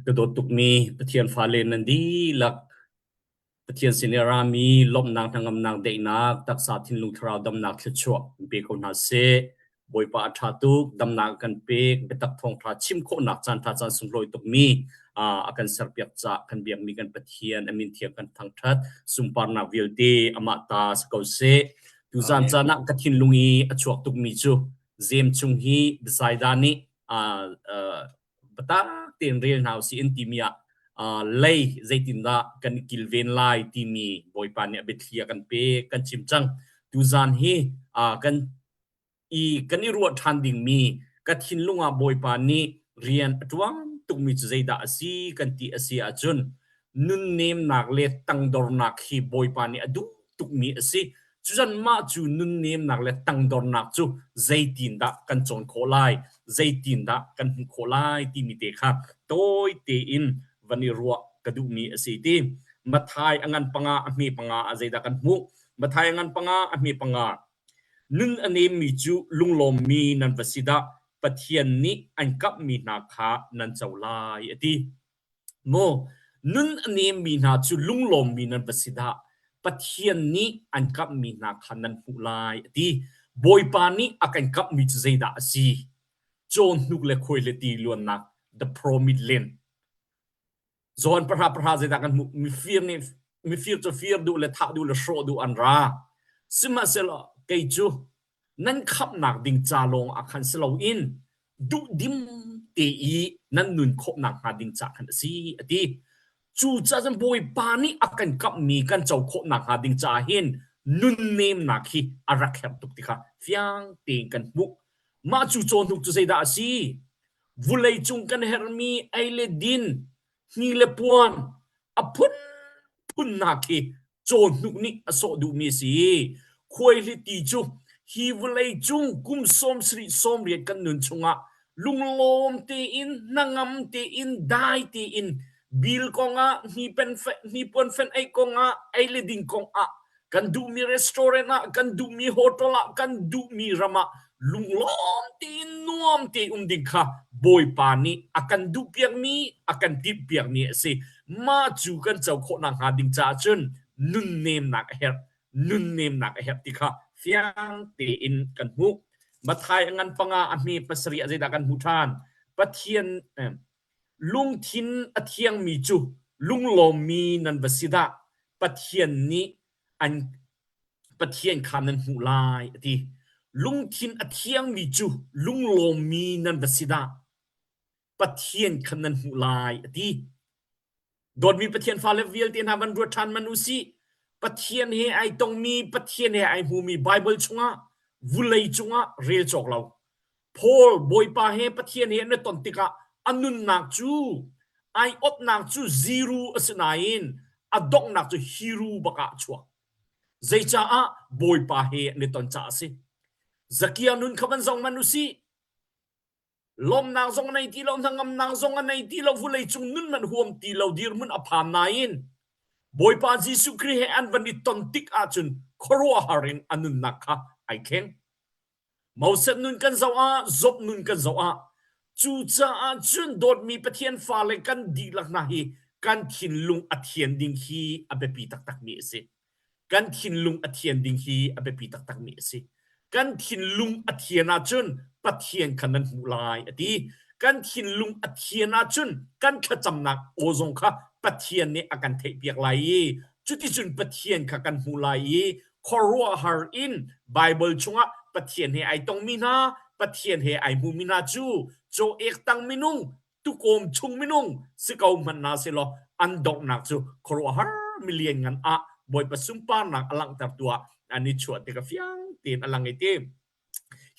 กระโดดตุกมีปะเทียนฟาเลนนันดีลักปะเทียนสิเนรามีลบนางทางอำนางเดนักตักษาทินลุงทราวดำนักเฉวเบคอนหาเซบอยปาอัฐาตุกดำนักกันเปกเบตักทองทราชิมโคนักจันทาจันสุนลอยตุกมีอากันเสรเปียกจะกันเบียงมีกันปะเทียนอมินเทียกันทางทัดสุมปาร์นาวิลเดอมาตาสกอเซดูจันจานักกะทินลุงอีอชวกตุกมีจูเซมชุงฮีบไซดานิปตาเตียนเรียนหาวซีอินติมีเลยzaitinda kan kilven lai timi boipan ne bethia kan pe kan chimchang tu zan hi kan i ruat thanding mi kathin lunga boipan ni rian atwang tukmi zaida asi kan ti asi ajun nun nem nak le tangdor nak hi boipan ni adu tukmi asi chujan ma chu nun nem nak le tangdor nak chu zaitinda kan chon kholai zaitinda kan kholai timi te kha toy te in vani ruwa kadumi asiti mathai angan panga ami panga azaida kan mu mathai angan panga ami panga nun ane mi chu lunglom mi nan vasida pathian ni ankap mi na kha nan chaulai ati mo nun ane mi na chu lunglom mi nan vasida pathian ni ankap mi na kha nan hulai ati boipani akan kap mi chu zaida asi chon nukle khoile ti luan nak the promised land zon pra zeda kan mi fear to fear du le tha du le shro du anra sima selo keiju nan khap nak ding cha long akhan selo in du dim te i nan nun khop nak ha ding cha khan si ati chu cha jam boy pani akan kap mi kan chau khop nak ha ding cha hin nun nem nak hi arakhap tuk tikha fiang te kan buk ma chu chon tuk chu zeda si vulai chung kan hermi aile din ni le puan apun naki chon nuk ni aso du mi si khoi li ti chu hi vulai chung kum som sri som riat kan nun chunga lunglom te in nangam te in dai te in bil konga ni pen ni pon fen ai konga ai le ding kong a kan du mi restaurant a kan du mi hotel a kan du mi rama lunglom te nuam te ding kha boy pani akan du piang mi akan tip piang mi se ma chu kan chau kho na ha ding cha chun nun nem nak her ti kha fiang te in kan mu mathai angan panga ami pasri azida kan hutan pathian lung thin athiang mi chu lunglom mi nan vasida pathian ni an pathian khanan hulai ati lung thin athiang mi chu lunglom mi nan vasida pathian khanan hulai ati dot mi pathian fa level tin haban ru than manusi pathian he ai tong mi pathian he ai hu mi bible chunga vulai chunga rel chok law paul boy pa he pathian he na ton tika anun nak chu ai ot nak chu zero asnain adok nak chu hiru baka chwa zaicha a boy pa he ne ton cha si zakia nun khaban zong manusi lom nang zong nai ti lo thangam nang zong nai ti lo vulai chung nun man huam ti lo dir mun apham nain boy pa jisu kri he an van ton tik a chun khorwa harin anun nakha ai khen mauset nun kan zawa zop nun kan zawa chu cha a chun dot mi pathian fa le kan di lak na hi kan thin lung athian ding hi abepi tak mi se kan thin lung athian ding hi abepi tak mi se kan thin lung athiana chun pathian khanan hulai ati kan thin lung athiana chun kan khacham nak ozong kha pathian ne akan thei piak lai chuti chun pathian kha kan hulai khorwa har in bible chunga pathian he ai tong mi na pathian he ai mu mi na chu cho ek tang minung tu kom chung minung sikau man na se lo andok nak chu khorwa har million ngan a boy pasum pa nak alang tar tua ani chuat te ka fiang tin alang ite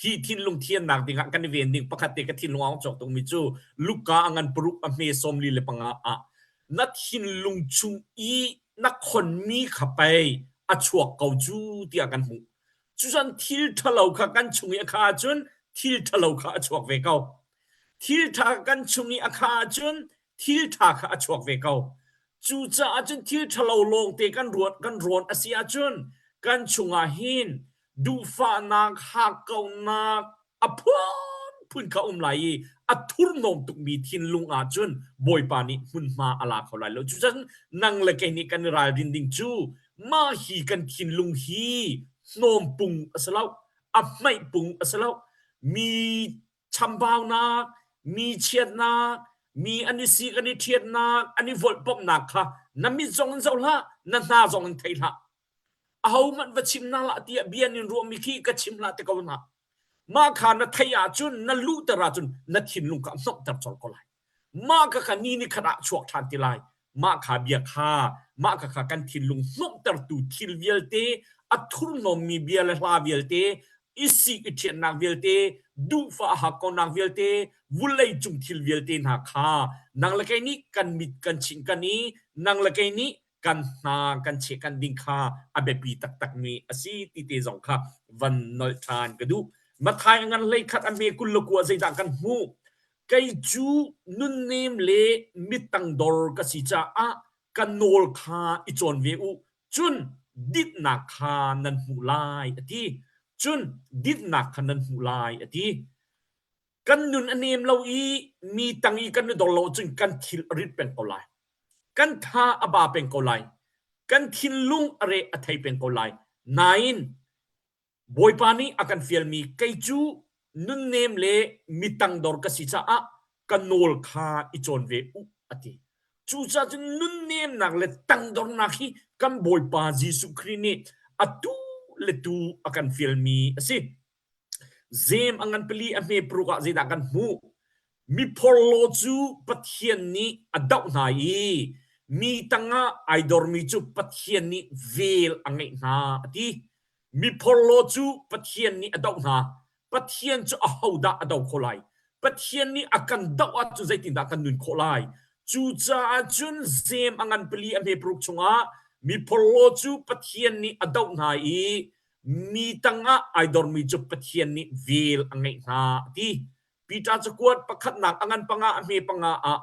hi thin lung thian nak dinga kan ven ding pakhat te ka thin lung chok tong mi chu luka angan pruk a me som li le panga a na thin lung chung i na khon mi khapai a chuak kau chu ti akan hu chu san thil thalau kha kan chungi kha chun thil thalau kha chuak ve kau thil tha kan chungi akha chun thil tha kha chuak ve kau chu cha chun thil thalau long te kan ron asia chun kan chunga hin du fa nak ha kau nak apun pun ka lai อัทุรนมตุกมีทินลุงอาจุนบอยปานี่มุนมาอลาเขาไลแล้วจุจันนังละแกนี่กันรายดินดิงจูมาฮีกันทินลุงฮีนมปุงอสลาวอับไม่ปุงอสลาวมีชัมบาวนามีเชียดนามีอันนี้สีอันนี้เทียดนาอันนี้วอลปอมนาค่ะนั่นมีจงเจ้าละนั่นนาจงไทยละเอามันวชิมนาละที่เบียนินรวมมีขี้กชิมละแต่ก็นะมาขานะทยาจุนนัลูตราจุนนัทินลุงกับนกตับจอลก็ไลมาkaคันนี้นี่ขณะชวกทันติไลมาขาเบียคามาkaกันทินลุงนกตับตูทิลเวลเตอัทุรนมมีเบียลลาเวลเตอิสิอิเทียนนาเวลเตดูฟ้าหักกอนาเวลเตวุไลจุงทิลเวลเตนาคานางละไกนี้กันมิดกันชิงกันนี้นางละไกนี้กันนากันเชกันดิงคาอเบปีตักมีอสีติเตจงคาวันนอลทานกระดูมาทายงันเลยขัดอเมกุลลกัวใจดักกันหูไกจูนุนเนมเลมิตังดอร์กสิจาอะกันโนลคาอิจอนเวอุจุนดิดนาคานันหูลายอติจุนดิดนาคานันหูลายอติกันนุนอเนมเราอีมีตังอีกันดอลโลจุนกันทิลริดเป็นกอลายกันทาอบาเป็นกอลายกันทิลลุงอเรอไทยเป็นกอลาย9 boy pani akan fiel mi kaiju nun name le mitang dor ka sicha a kanol kha ichon ve u ati chu cha nun name nak le tang dor na hi kan boy pa jisu khrini atu le tu akan fiel mi asi zem angan peli ame pruka zeda kan mu mi porlo chu pathian ni adau nai mi tanga aidor mi chu pathian ni vel angai na ati mi porlo chu pathian ni adau na pathian chu a hauda adau kholai pathian ni akan dau a chu zaitin da kan nun kholai chu cha chun zem angan peli ame pruk chunga mi porlo chu pathian ni adau na i mi tanga aidor mi chu pathian ni vel angai na ti pita chakwat pakhat nak angan panga ame panga a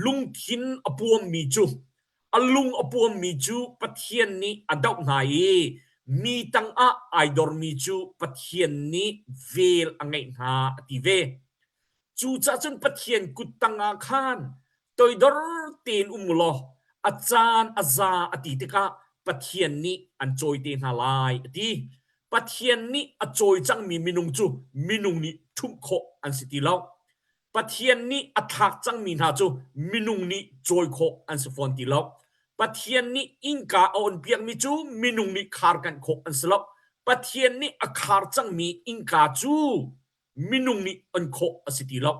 lungthin apuam mi chu alung apuam mi chu pathian ni adau na i mi tang a aidor mi chu pathian ni vel angai na ti ve chu cha chun pathian kutanga khan toidor tin umulo achan aza ati tika pathian ni an choi te na lai ati pathian ni a choi chang mi minung chu minung ni thum kho an siti law pathian ni athak chang mi na chu minung ni choi kho an sifon ti law pathian ni inka on piang mi chu minung ni khar kan kho an slop pathian ni akhar chang mi inka chu minung ni an kho asiti law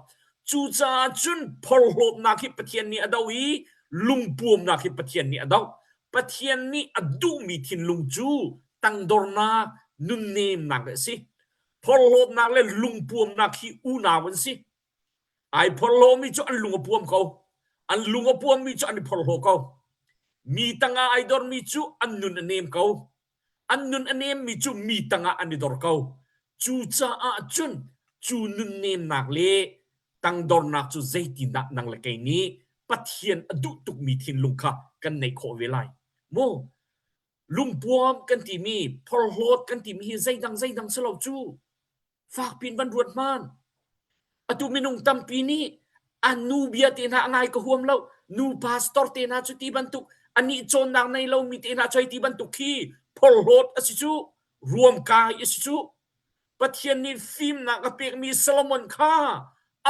chu cha chun phorhlop na khi pathian ni adawi lungpuam na khi pathian ni adaw pathian ni adu mi thin lung chu tangdorna nun nem na si phorhlop na le lungpuam na khi u na wan si ai phorlo mi chu an lungapuam ko an lungapuam mi chu an phorlo ko mi tanga aidor mi chu annun anem ko annun anem mi chu mi tanga anidor ko chu cha a chun chu nun nem nak le tang dor nak chu zaiti nak nang le kai ni pathian adu tuk mi thin lungkha kan nei kho velai mo lungpuam kan ti mi phorhlot kan ti mi zaidang selo chu fak pin ban ruat man atu minung tampi ni anu bia te na ngai ko huam lo nu pastor te na chu ti bantuk ani chon nang nei lo mi te na choi ti bantuk khi phorhlot asichu ruam kai asichu pathian ni film na ka pek mi Solomon kha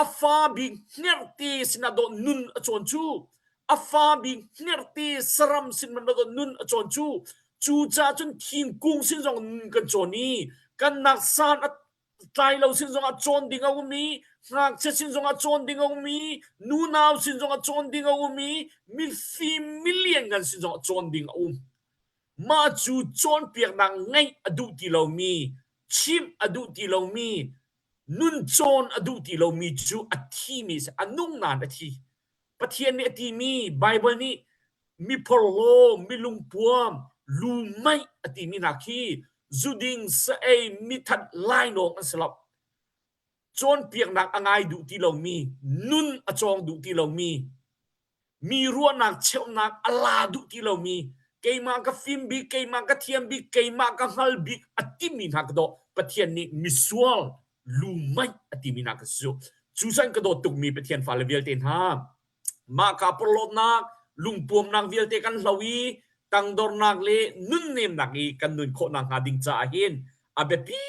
afa bi nerti sinado nun achon chu afa bi nerti saram sinado nun achon chu chu cha chun thim kung sin jong kan choni kan nak san at tai lo sin jong achon ding au mi ngak che sin jong achon ding au mi nu naw sin jong achon ding au mi mil fi million kan sin jong achon ding au ma chu chon piak nang ngai adu ti lo mi chim adu ti lo mi nun chon adu ti lo mi chu athi mi se anung nan athi pathian ni ati mi bible ni mi porlo mi lungpuam lu mai ati mi nakhi zuding sa ai mi that lai no aslap chon piak nak angai du ti lo mi nun achong du ti lo mi ruwa nak cheu nak ala du ti lo mi keima ka film bi keima ka thiam bi keima ka hal bi ati mi nak do pathian ni misual lu mai ati mi nak so จูซันกระโดดตุกมีปะเทียนฟาเลเวียลเตนฮามาคาปลดนักลุงปวมนางเวียลเตกันลวีตังดอร์นักเลนุนเนมนักอีกันนุนโคนางหาดิงจาเห็นอาเบปี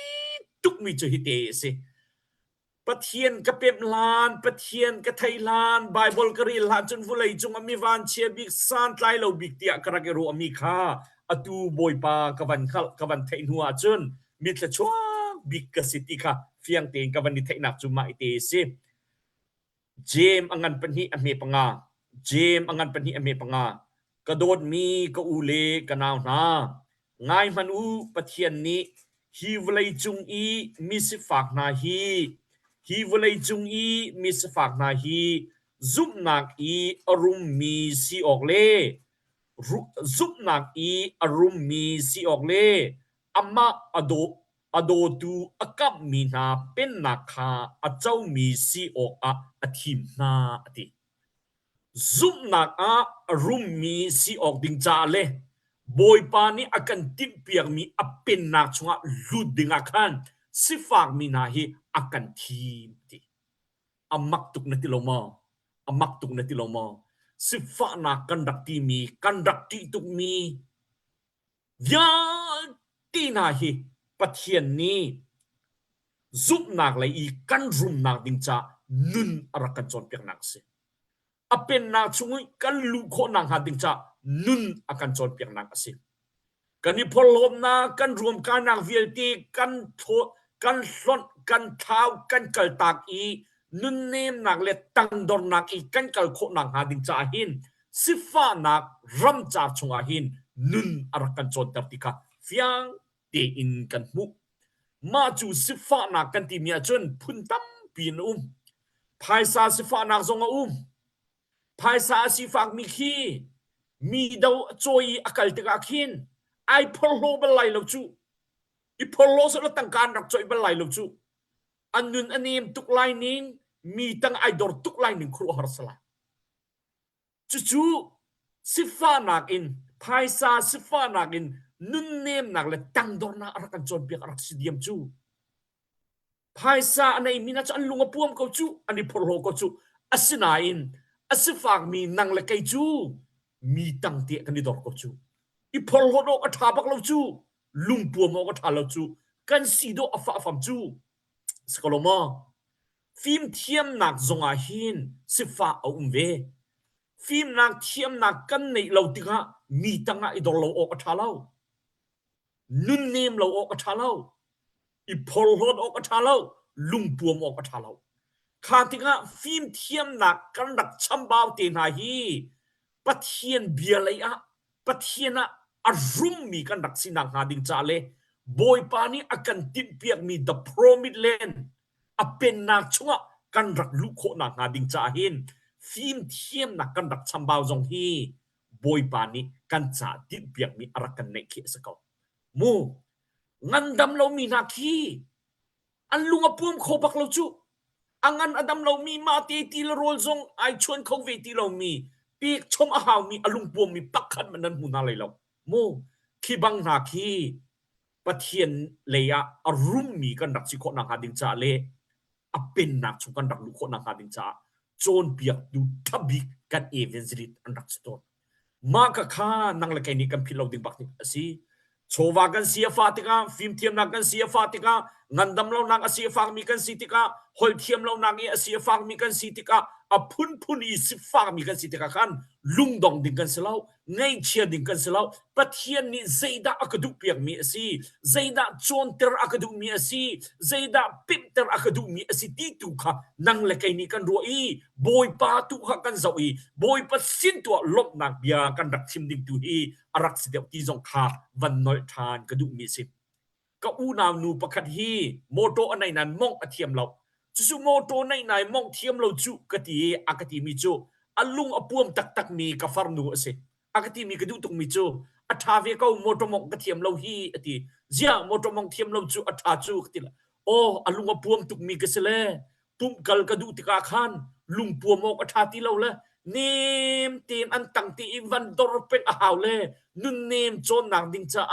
ตุกมีจะฮิเตสิปะเทียนกะเปบลานปะเทียนกะไทยลานไบเบิลกะรีลานจนฟุเลยจงอมีวานเชียบิกซานไตลเราบิกเตียกระเกโรอมีคาอตูบอยปากะวันไทนัวจนมิตรชวบิกกะสิติค่ะเฟียงเตงกะวันนิไทนักจุมาอิเตสิเจมอังันปันหิอเมปงาเจมอังันปันหิอเมปงากระโดดมีกะอูเลกะนาวนาง่ายมันอูปะเทียนนี้ฮีวเลยจุงอีมิสิฝากนาฮีฮีวเลยจุงอีมิสิฝากนาฮีซุบนักอีอรุมมีซีออกเลซุบนักอีอรุมมีซีออกเลอัมมาอโดตูอากับมีนาเป็นนาคาอเจ้ามีซีออกอทิมนาอติซุบนักอรุมมีซีออกดิงจาเลบอยปานีอากันติมเปียกมีอเป็นนักชงลุดดิงอาคันสิฝากมีนาฮีอากันทีมติอามักตุกนติโลมาอามักตุกนติโลมาสิฝากนักกันดักตีมีกันดักตีตุกมียาตีนาฮีปะเทียนนี้ซุบนักเลยอีกันรุมนักดิงจานุนอรักันจนเปียกนักสิอเป็นนักชงกันลุโคนักหาดิงจานุนอากันจนเปียงนักสิกันนี้พอลมนากันรวมกันนักเวียตีกันโทกันส่วนกันเท้ากันกลตากอีนุนเนมนักเลตังดอนักอีกันกลโคนักหาดิงจาหินสิฟ้านักรัมจาชงอาหินนุนอารักันจนตับติกาเฟียงเตอินกันมุกมาจูสิฟ้านักกันที่มีจนพุนตั้มปีนภายซาสิฟ้านักทรงภายซาสิฝากมีขี้มีดาวจอยอากาศตะกาคินไอพอลโลบัลไลลจูอีพอลโลสละตังการรักจอยบัลไลลจูอันนุนอันนี้ตุกไลนิงมีตังไอดอร์ตุกไลนิงครัวหรสละจูสิฟ้านักอินภายซาสิฟ้านักอินนุนเนมนักเลยตังดอร์นารักกันจนเปียกรักสิเดียมจูภายซาอันนี้มีน่าจะอันลุงอพวมเขาจูอันนี้พอลโลเขาจูอัศนาอินอัศฝากมีนังเลยไกจูมีตังเตียกันดิดอร์ก็จูอีพอลโหดอัฐาบักเราจูลุงปัวมอกอัฐาเราจูกันสีโดอัฟฟัมจูสกลมอฟิล์มเทียมนักจงอาหินสิฟ้าเอาเวฟิล์มนักเทียมนักกันในเราติกะมีตังอีดอร์เราออกอัฐาเรานุนเนมเราออกอัฐาเราอีพอลโหดออกอัฐาเราลุงปัวมอกอัฐาเราคาติกะฟิล์มเทียมนักกันดักชัมบาวเตนาฮีปะเทียนเบียเลยปะเทียนอรุมมีกันดักสินังหาดิงจาเลบอยปานีอากันติมเปียกมี the promised land อเป็นนักชงกันดักลุโคนังหาดิงจาเห็นฟิล์มเทียมนักกันดักชัมบาวจงฮีบอยปานีกันจาติมเปียกมีอารักันเนเคสกอมูงันดำเรามีนาคีอันลุงอปุ่มโคบักเราจุอังันอดัมเรามีมาตีละโรลจงไอชวนเขาเวตีเรามีปีกชมอาหาวมีอลุงปวมมีปักขันมันนั้นมุนาเลยเราโมคีบังนาคีปะเทียนเลยอรุมมีกันดักสิโคนังหาดิงจาเลอเป็นนักชุกันดักลุโคนังหาดิงจาโจนเปียกดูทับบิกันเอเวนซิลิตอันดักสตอมากะคานังละไกนี่กันพิลาวดิงบักนี่สิโชวากันเสียฟาติกาฟิล์มเทียมนักกันเสียฟาติกางันดำเรานักเสียฟางมีกันสิติกาหอยเทียมเรานักเสียฟางมีกันสิติกาอพุนอีสิฟางมีกันสิติกาคันลุงดองดิงกันเสลาไงเชียดิงกันเสลาปะเทียนนี่เจดาอักดุเปียกมีสิเจดาโจนเตอร์อักดุมีสิเจดาปิมเตอร์อักดุมีสิติตุค่ะนังละไกนี่กันรัวอีบอยปาตุค่ะกันเจ้าอีบอยปะสินตัวลบนักเบียกันดักชิมดิงตุอีอารักสิเดียวที่จงขาวันน้อยทานกระดุมีสิก็อูนาวนูประคัดฮีโมโตอันไหนนั้นมองอเทียมเราจุโมโตในไหนมองเทียมเราจุกะตีอากติมีจุอลุงอปวมตักมีกะฟาร์นูเสอากติมีกระดุตุงมีจุอัฐาเวก็โมโตมองกะเทียมเราฮีอติเจียโมโตมองเทียมเราจุอัฐาจุกติละโออลุงอปวมตุกมีกะเสเลตุมกัลกะดุติกาคันลุงปวมมองอัฐาติเราละเนมตีนอันตังตีอิวันดอร์เป็นอาหาวเลนุนเนมโจนนักดิงจา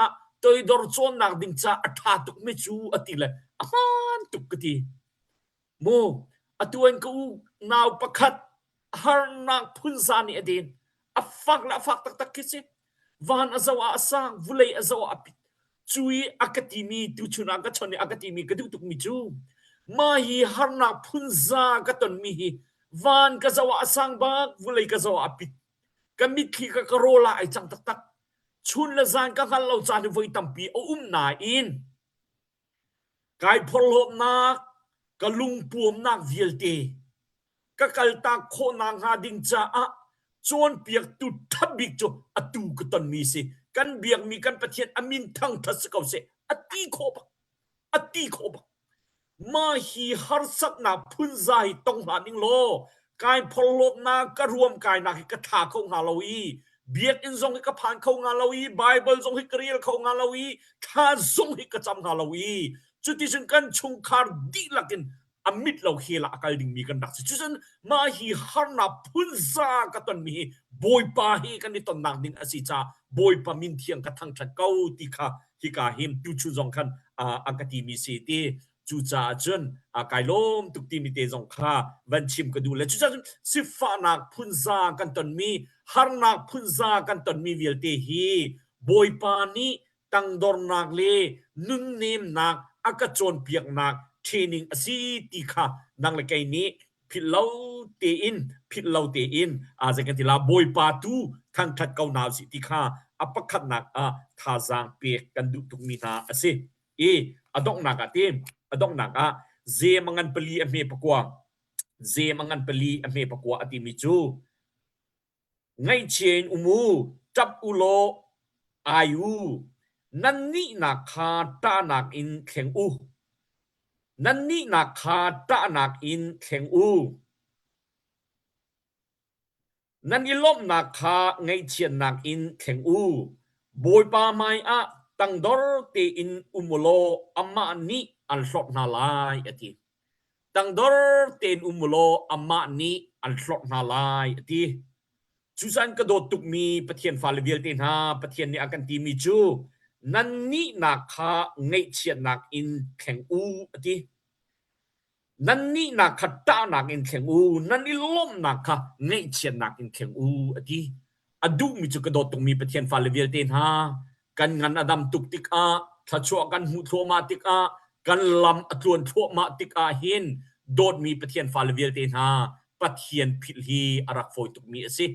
ตอยดอร์โจนนักดิงจาอัฐาตุกไม่จูอติละอามันตุกกะติโมอ atuan ku naw pakhat harnak phunzani adin afak la fak tak tak kisi van azawa asang vulei azawa apit chui akatimi tu chuna ka choni akatimi ka du tuk mi chu ma hi harnak phunza ka ton mi hi van ka zawa asang ba vulei ka zawa apit kamit khi ka karola ai chang tak tak chun la zan ka hal lo chan voi tampi o na in kai pholop na ka lung puom nak vielte ka kalta kho na nga ding cha a chon piak tu thabik cho atu ka ton mi se kan biak mi kan pathian amin thang thas ka se ati kho ba ma hi har sak na phun zai tong la ning lo kai pholop na ka ruam kai na ka tha kho nga lo yi biak in zong ka phan kho nga lo yi bible zong hi kriel kho nga lo yi tha zong hi ka cham nga lo yi chuti sun kan chung khar di lakin amit lo hela akal ding mi kan dak chusan ma hi harna phunza ka ton mi boy pa hi kan ni ton nak ding asi cha boy pa min thiang ka thang that kau ti kha hi ka him tu chu zong khan akati mi si ti chu cha chun kai lom tuk ti mi te zong kha van chim ka du le chu cha sifa nak phunza kan ton mi harna phunza kan ton mi vil te hi boy pa ni tang dor nak le nun nim nak akachon piak nak training asi ti kha nang le kai ni philau te in zakan ti la boy pa tu thang that kau naw si ti kha apakhat nak tha jang pek kan du tuk mi na ase adok nak atim adok nak ze mangan peli ame pakwa ati mi chu ngai chen umu tap ulo ayu nanni nak kha ta nak in kheng u nanni nak kha ta nak in kheng u nan ilom nak kha ngai chen nak in kheng u boy pa mai tang dor te in umulo amma ni al hlot na lai ati tang dor te in umulo amma ni al hlot na lai ati chusan ka do tuk mi pathian falvial te na pathian ni akan ti mi chu nan ni nak kha ngai chen nak in kheng u ati nan ni nak khatta nak in kheng u nan ilom nak kha ngai chen nak in kheng u ati adu mi chu ka do tuk mi pathian falvial te na kan ngan adam tuk tik thachwa kan hu thoma tik kan lam atluan thoma tik hin dot mi pathian falvial te na pathian philhi arak foi tuk mi ase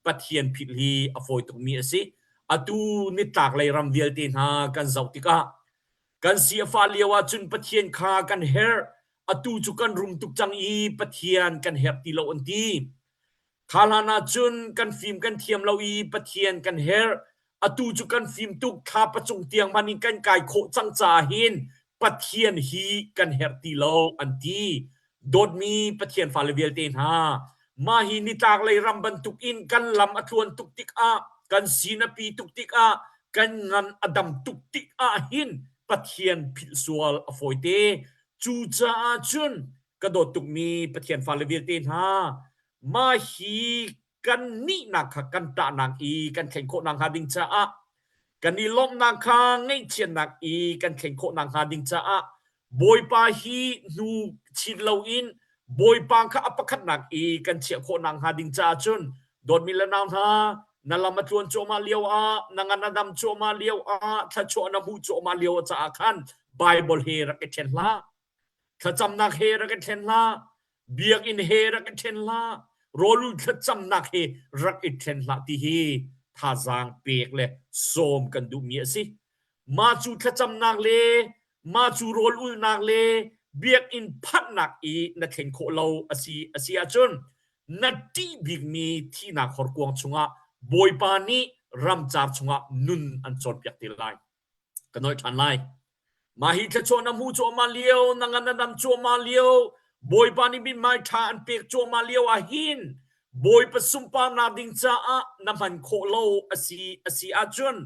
pathian philhi afoi tuk mi ase atu ni tak lai ram vial te na kan zau tika kan sia fa liawa chun pathian kha kan her atu chu kan rum tuk chang i pathian kan her ti lo anti thalana chun kan phim kan thiam lo i pathian kan her atu chu kan phim tuk kha pachung tiang manin kan kai kho chang cha hin pathian hi kan her ti lo anti dot mi pathian fa level te na ma hi ni tak lai ram ban tuk in kan lam atluan tuk tik kan sinapi tuk tik kan ngan adam tuk tik hin pathian phil sual afoite chu cha chun ka do tuk mi pathian fa level te na ma hi kan ni nak kan ta nak i kan khen kho nang ha ding cha kan ni lom nak kha ngai chen nak i kan khen kho nang ha ding cha boy pa hi nu chin lo in boy pa kha apakhat nak i kan che kho nang ha ding cha chun dot mi la naw ha nalam atluan choma liaw nangan adam choma liaw tha cho na mu choma liaw cha khan bible he ra ke chen la tha cham nak he ra ke chen la biak in he ra ke chen la rolu tha cham nak he rak it chen la ti hi tha jang pek le som kan du mi si ma chu tha cham nak le ma chu rol ul nak le biak in phat nak i na khen kho lo asi achun na ti big mi thi na khor kuang chunga boy pa ni ram char chunga nun an chon piak ti lai kanoi than lai ma hi tha chona mu cho ma liao nangan nam cho ma liao boy pa ni bin mai tha an pek cho ma liao hin boy pa sumpa na ding cha na man kho lo asi achun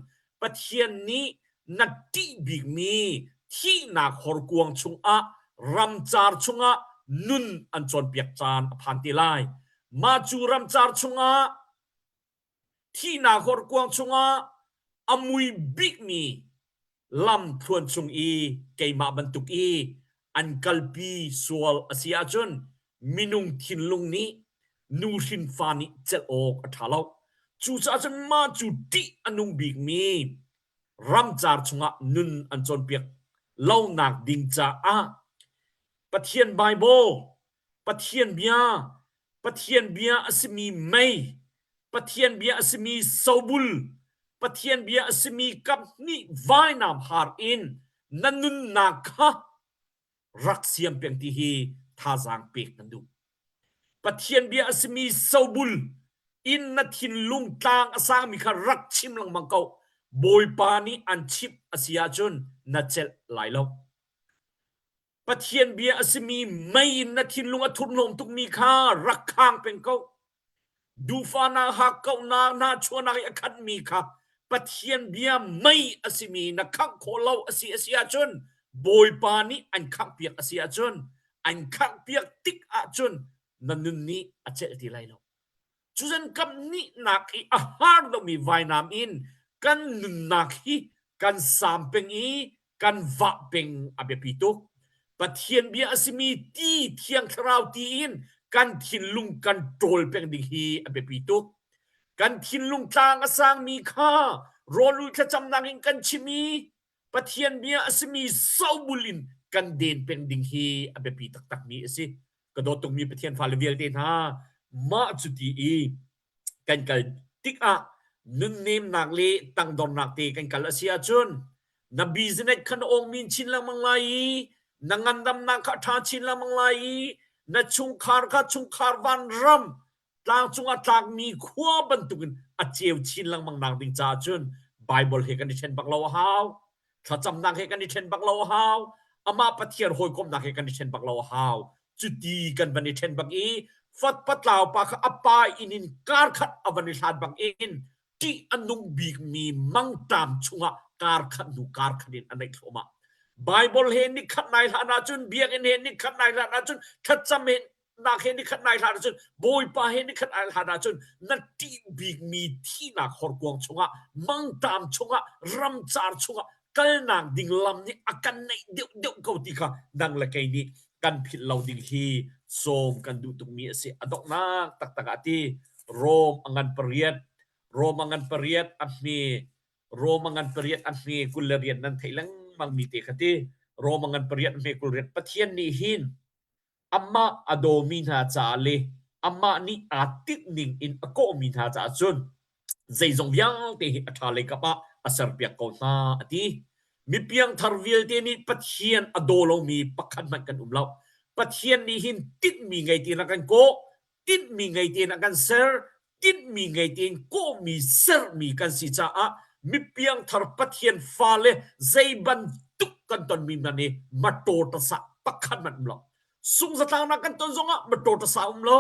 pathian ni na ti big mi thi na khor kuang chung ram char chunga nun an chon piak chan phan ti lai ma chu ram char chunga thi na khor kuang chunga amui big mi lam thuan chung i keima bantuk i an kalpi sual asia chun มินุงทินลุงนี้นูรินฟานิเจลโอกอัฐาเลาจูจาจันมาจูติอนุงบิกมีรัมจาร์ชงะนุนอันจนเปียกเล่านักดิงจาอะปะเทียนไบเบิลปะเทียนเบียอสมีไม่ปะเทียนเบียอสมีโซบุลปะเทียนเบียอสมีกับนี่วายนามฮาร์อินนันนุนนาคะรักเสียมเปียงที่ฮีทาจางเปีกนันดูปะเทียนเบียอสมีโซบุลอินนัทินลุงตางอสางมีคารักชิมลังมังเกาบอยปานีอันชิปอาเซียจนนัเจลหลายลงปะเทียนเบียอสมีไม่นัทินลุงอทุนลมตุกมีคารักข้างเป็นเกาดูฟานาฮักเกานาชวนาอคันมีคาปะเทียนเบียไม่อสมีนักขังโคเลาอาเซียจนบอยปานีอันขังเปียกอาเซียจนอันขังเปียกติกอาจนนันนุนนี้อาเจลที่ไรลงจุจันกับนี่นักอีอาหารต้องมีไวนามอินกันนุนนักฮีกันสามเป็งอีกันวะเป็งอเบปิตุกปะเทียนเบียอสมีตีเทียงคราวตีอินกันทินลุงกันโตลเป็งดิฮีอเบปิตุกกันทินลุงตางอสางมีค่ารอลุจะจำนางอินกันชิมีปะเทียนเบียอสมีเซาบุลินกันเดนเป็งดิฮีอเบปิตักมีสิกระโดดตรงมีปะเทียนฟาเลเวียเดนฮามาจุดีอีกันกันติกอะนึงเนมนางเลตังดอนนักเตกันกันอาเซียจนนบีซเนตคันองมินชินละมังไลนังอันดำนางคาทาชินละมังไลนะชุงคาร์ชุงคาร์วันรัมตางจุงอัตากมีขวบันตุกนอเจียวชินละมังนางดิงจาจนไบเบิลเฮกันดิเชนบักลาวฮาวถ้าจำนางเฮกันดิเชนบักลาวฮาวอามาปะเทียนโหยกมนางเฮกันดิเชนบักลาวฮาวจุดีกันบันดิเชนบักอีฟัดปัดลาวปากอปาอินินการขัดอวันนิชาดบังเอินที่อนุงบีกมีมังตามชุงะการขัดนูการขัดินอันไหนเข้ามาไบเบิลเฮนิขัดนายฐานะจุนเบียกเฮนิขัดนายฐานะจุนทัดจำเห็นนักเฮนิขัดนายฐานะจุนบอยปาเฮนิขัดนายฐานะจุนนั่นที่บีกมีที่นักหอรกวงชุงะมังตามชุงะรำจาร์ชุงะกัลนางดิ่งลำนี้อากันในเดียวเกาติค่ะดังละไกนี้กันผิดเราดิ่งฮีโซมกันดูตรงนี้สิอดอกนักตักติโรมอังเปรียดอันนี้โรมอังเปรียดอันนี้กุลเรียนนั้นไทยลังมังมีเตคติโรมอังเปรียดอันนี้กุลเรียนปะเทียนนี้หินอัมมาอโดมินาจาเลอัมมานี่อาติดนิ่งอินอโกมินาจาจุนใจจงยังเตหิอัฐาเลกับะอสรเปียกกนาอติมีเพียงทาร์วิลเตนี่ปะเทียนอโดโลมีปักขันมันกันเล่าปะเทียนนี้หินติดมีไงตีนักันโกติดมีไงตีนักันเซอร์ติดมีไงตีนโกมีเซอร์มีกันสิจ้ามีเพียงทาร์ปะเทียนฟาเลใจบันตุกกันตอนมีมันนี่มาโตตะสะปักขันมันเล่าสุงสตางนักันตอนจงมาโตตะสะเล่า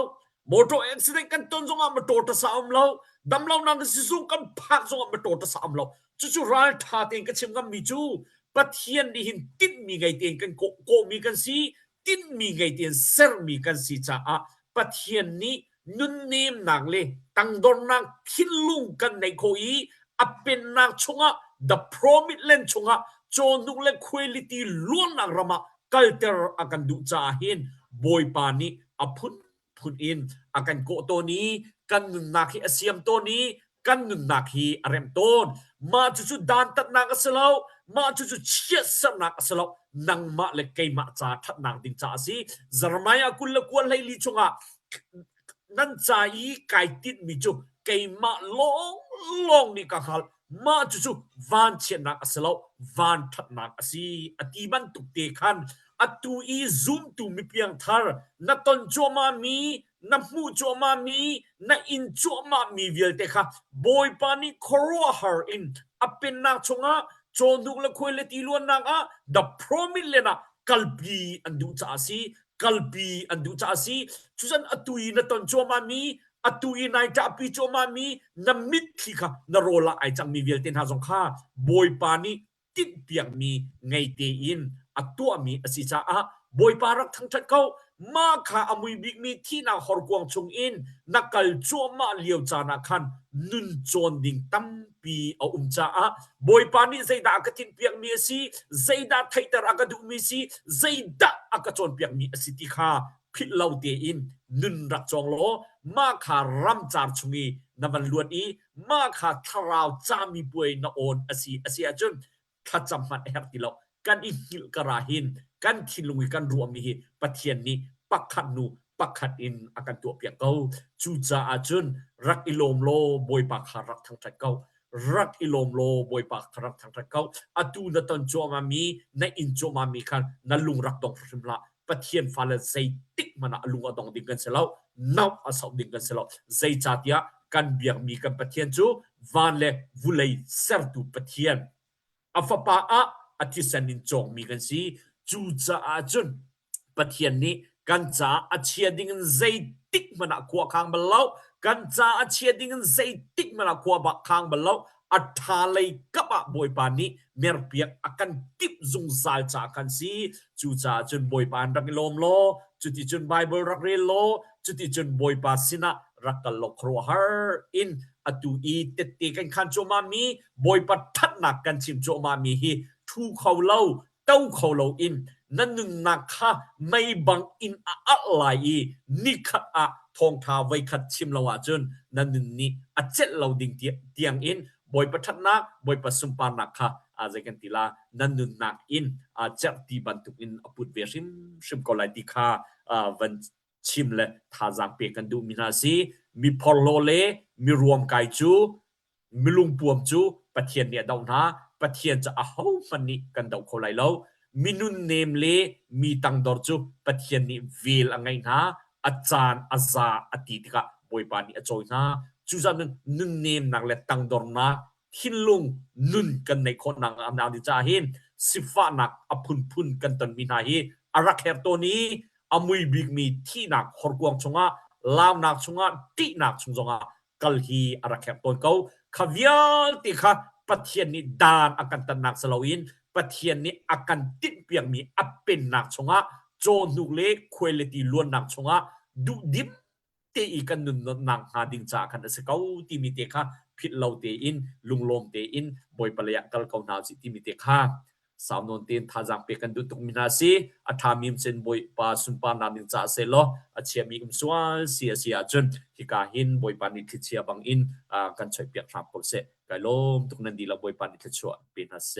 มอเตอร์แอคซิเดนต์กันตอนจงมาโตตะสะเล่าดำเล่านังสิสุงกันพักจงมาโตตะสะเล่าจู่ๆร้านทาเต็งกันเชื่อมกันมีจู่ปะเทียนนี้หินติดมีไงตีนกันโกมีกันสิตินมีไงเตียนเซอร์มีกันสิจ้าปะเทียนนี้นุนเนมนางเลตังดอนนางคิดลุงกันในโคอีเป็นนางชงะ the promised land ชงะโจนุกเล quality ล้วนนางรมา culture อากันดูจ้าเห็นบอยปานี้พุนอินอากันโกตัวนี้กันนุนนาคีอาเซียมตัวนี้กันนุนนาคีอาเรมต้นมาจุดดานตัดนางสลาวมาจุดเชียสนางสลาวนังมาเลกไกมาจาทัดนางดิงจาสิจารมายากุลกวนไลลิชงะนั่นใจไกติดมิจุไกมาลองนี่กังมาจุดวันเชียนางสลาววันทัดนางสิอติบันตุกเตคันอตุอีซุมตุมิเปียงทาร์นัตนโจมามีนับมูโจมามีนัอินโจมามีเวลเตค่ะบอยปานิครัวฮาร์อินเป็นนางชงะโจนุกละคุยเลตีล้วนนางthe promise เลนะกัลปีอันดูจ้าสิกัลปีอันดูจ้าสิชุดนั้นอตุยนัตนโจมามีอตุยนายจับปีโจมามีนับมิดที่ค่ะนโรละไอจังมีเวลเตนหาสงค่าบอยปานิติดเปียงมีไงเตอินตัวมีอสิจ้าบอยปารักทั้งชัดเขามาขาอมุยบิกมีที่นาหอรกวงชงอินนักกัลจัวมาเลียวจานาคันนุนจวนดิ่งตั้มปีเอาจ้าบอยปานี่ใจดากตินเปียงมีสิใจดาไทยตรากระดูมีสิใจดาอากระจนเปียงมีสิติขาพิ พิดเล่าเตอินนุนรักจองโลมาคารัมจารชุงีนมันลวดอีมาคาทราวจามีป่วยนาโอนอสีอาจุนถ้าจำมันแฮกติลกันอิหิลกราหินกันทิลุงกันรวมมีปะเทียนนี้ปักขัดนูปักขัดอินอากันตัวเปียกเกาจูจาอาจุนรักอิโลมโลบอยปากคารักทั้งใจเการักอิโลมโลบอยปากคารักทั้งใจเกาอตูนตันโจมามีในอินโจมามีคันนลุงรักดองริมละปะเทียนฟาเลไซติกมันลุงอดองดิกันเสลานาอสาวดิกันเสลาไซจาติยากันเบียงมีกันปะเทียนจูวานเลวุเลเซรตูปะเทียนอฟปาอะอธิสันินจงมีกันสีจูจาอาจุนปะเทียนนี้กันจาอาเชียดิงไซติกมันขวาข้างบัลลากันจาอาเชียดิงไซติกมันขวาบักข้างบัลลาอัฐาเลยกับะบอยปานี้เมรเปียกอากันติบซุงซาลจากันสีจูจาจนบอยปานรักลมโลจุติจนไบเบิลรักเรโลจุติจนบอยปาสินะรักกะลครัวฮาร์อินอตูอีเตติกันคันโจมามีบอยปาทัดหนักกันชิมโจมามีฮีทูเขาเล่าเต้าเขาเล่าอินนั่นนึงนักค่ะไม่บังอินอะไรนิคะอะทองทาไว้ขัดชิมละวาจนนั่นนึงนี้อเจ็ดเราดิ่งเตียงอินบอยปัทัดนักบอยปัสุมปานักค่ะอาจจะกันติลานั่นนึงนักอินเจ็ดตีบันทุกอินอปุดเวชิมก็ไลติค่ะวันชิมเลยทาจังเปกันดูมินาซีมีพอลโลเลมีรวมไกจูมีลุงปวมจูปะเทียนเนี่ยดาวนาปะเทียนจะเอามันนี่กันดาวเขาไลแล้วมินุนเนมเลมีตังดอร์จูปะเทียนนี่เวลอังไงนะอาจารย์อาซาอติติกะบอยปานี่อจอยนะจูจานุนเนมนักเลตังดอร์นะทินลุงนุนกันในคนนังอำนาจจาหินสิฟ้านักอพุนกันตนมีนาฮีอารักเฮรตัวนี้อมุยบิกมีที่นักหอรกวงชงะลาวนักชงะตินักชงะกัลฮีอารักเฮรตัวเขาขวิยลติค่ะปะเทียนนี่ดานอากันตนักสลาวินปะเทียนนี้อากันติดเปียงมีอัปเป็นนักชงะโจนุกเล็กควลิตีล้วนนักชงะดุดิบเตอีกันนุนนังหาดิงจากันสเกาติมิเตค่ะพิดเราเตอินลุงลมเตอินบอยปะเลยกัลกาวนาวสิติมิเตค่ะสาวนนเตนทาจังเปกันดุตุกมินาซีอัฐามิมเซนบอยปาสุนปานาดิงจาเซโลอเชียมีกุมสวาเสียจนฮิกาหินบอยปานิทิเชียบังอินกันช่วยเปียกรับโปรเซไกลมทุกนันดีละบอยปานิทิชัวเป็นอาเซ